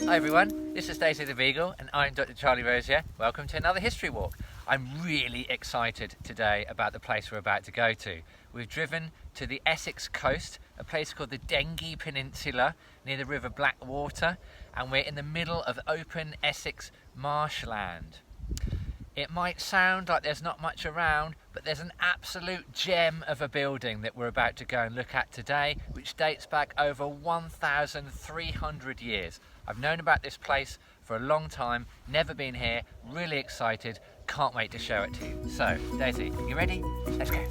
Hi everyone, this is Daisy the Beagle and I'm Dr. Charlie Rosier. Welcome to another history walk. I'm really excited today about the place we're about to go to. We've driven to the Essex coast, a place called the Dengie Peninsula near the River Blackwater, and we're in the middle of open Essex marshland. It might sound like there's not much around, but there's an absolute gem of a building that we're about to go and look at today, which dates back over 1,300 years. I've known about this place for a long time, never been here, really excited, can't wait to show it to you. So, Daisy, you ready? Let's go.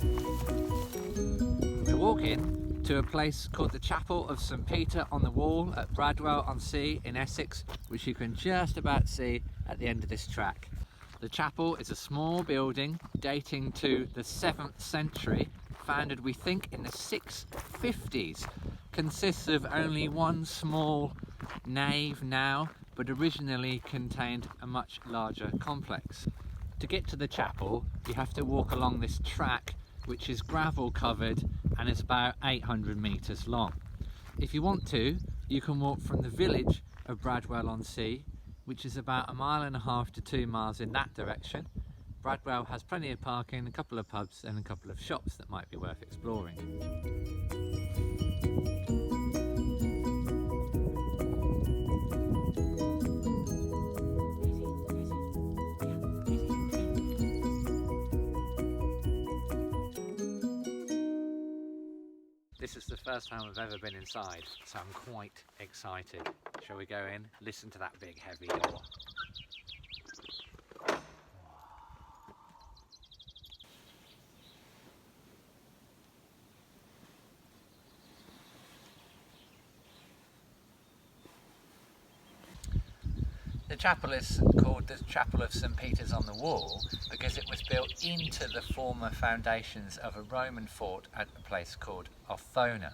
We're walking to a place called the Chapel of St. Peter on the Wall at Bradwell-on-Sea in Essex, which you can just about see at the end of this track. The chapel is a small building dating to the 7th century, founded we think in the 650s. Consists of only one small nave now, but originally contained a much larger complex. To get to the chapel, you have to walk along this track, which is gravel covered and is about 800 metres long. If you want to, you can walk from the village of Bradwell-on-Sea, which is about 1.5 miles to 2 miles in that direction. Bradwell has plenty of parking, a couple of pubs and a couple of shops that might be worth exploring. This is the first time I've ever been inside, so I'm quite excited. Shall we go in? Listen to that big heavy door. The chapel is called the Chapel of St. Peter's on the Wall because it was built into the former foundations of a Roman fort at a place called Othona.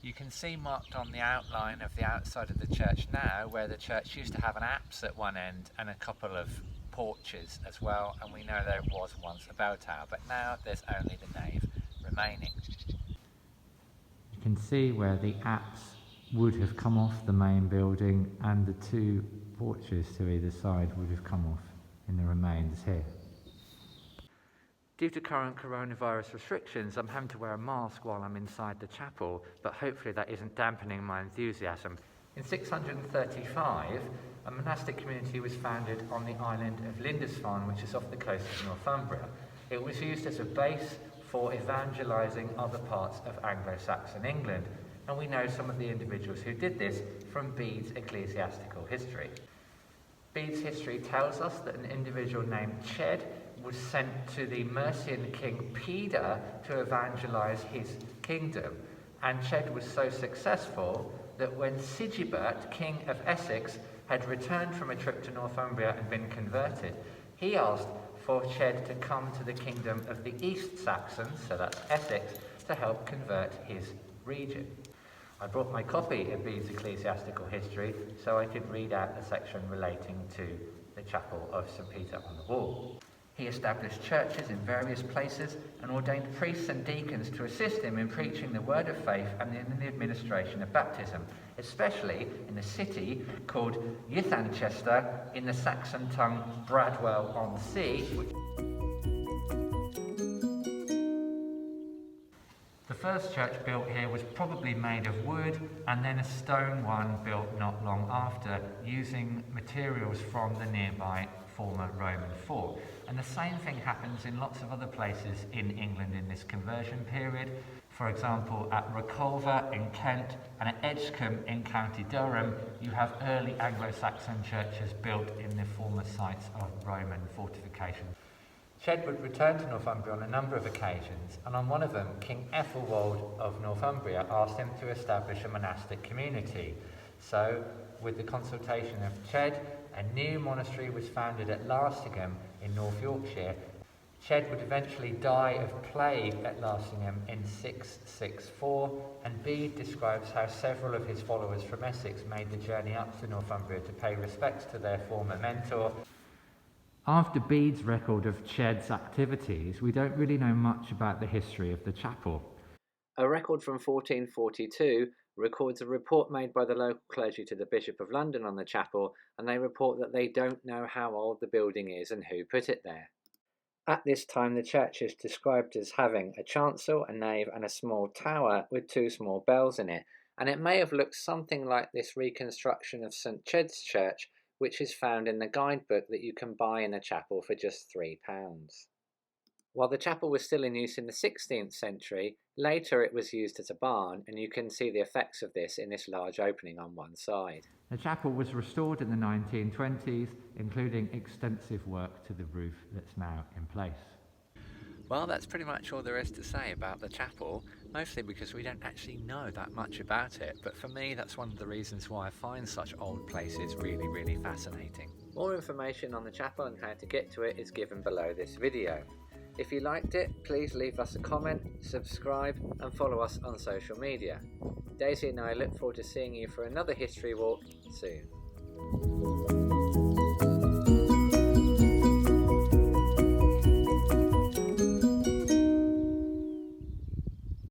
You can see marked on the outline of the outside of the church now where the church used to have an apse at one end and a couple of porches as well, and we know there was once a bell tower, but now there's only the nave remaining. You can see where the apse would have come off the main building and the two porches to either side would have come off in the remains here. Due to current coronavirus restrictions, I'm having to wear a mask while I'm inside the chapel, but hopefully that isn't dampening my enthusiasm. In 635, a monastic community was founded on the island of Lindisfarne, which is off the coast of Northumbria. It was used as a base for evangelising other parts of Anglo-Saxon England, and we know some of the individuals who did this from Bede's Ecclesiastical history. Bede's history tells us that an individual named Ched was sent to the Mercian king Bede to evangelise his kingdom, and Ched was so successful that when Sigebert, king of Essex, had returned from a trip to Northumbria and been converted, he asked for Ched to come to the kingdom of the East Saxons, so that's Essex, to help convert his region. I brought my copy of Bede's Ecclesiastical history so I could read out the section relating to the Chapel of St. Peter on the Wall. He established churches in various places and ordained priests and deacons to assist him in preaching the word of faith and in the administration of baptism, especially in the city called Ythanchester, in the Saxon tongue Bradwell-on-Sea. The first church built here was probably made of wood, and then a stone one built not long after, using materials from the nearby former Roman fort. And the same thing happens in lots of other places in England in this conversion period. For example, at Reculver in Kent and at Edgecombe in County Durham, you have early Anglo-Saxon churches built in the former sites of Roman fortifications. Ched would return to Northumbria on a number of occasions, and on one of them, King Ethelwald of Northumbria asked him to establish a monastic community. So, with the consultation of Ched, a new monastery was founded at Larsingham in North Yorkshire. Ched would eventually die of plague at Larsingham in 664, and Bede describes how several of his followers from Essex made the journey up to Northumbria to pay respects to their former mentor. After Bede's record of Ched's activities, we don't really know much about the history of the chapel. A record from 1442 records a report made by the local clergy to the Bishop of London on the chapel, and they report that they don't know how old the building is and who put it there. At this time, the church is described as having a chancel, a nave, and a small tower with 2 small bells in it, and it may have looked something like this reconstruction of St Chad's Church, which is found in the guidebook that you can buy in the chapel for just £3. While the chapel was still in use in the 16th century, later it was used as a barn, and you can see the effects of this in this large opening on one side. The chapel was restored in the 1920s, including extensive work to the roof that's now in place. Well, that's pretty much all there is to say about the chapel, mostly because we don't actually know that much about it, but for me that's one of the reasons why I find such old places really, really fascinating. More information on the chapel and how to get to it is given below this video. If you liked it, please leave us a comment, subscribe and follow us on social media. Daisy and I look forward to seeing you for another history walk soon.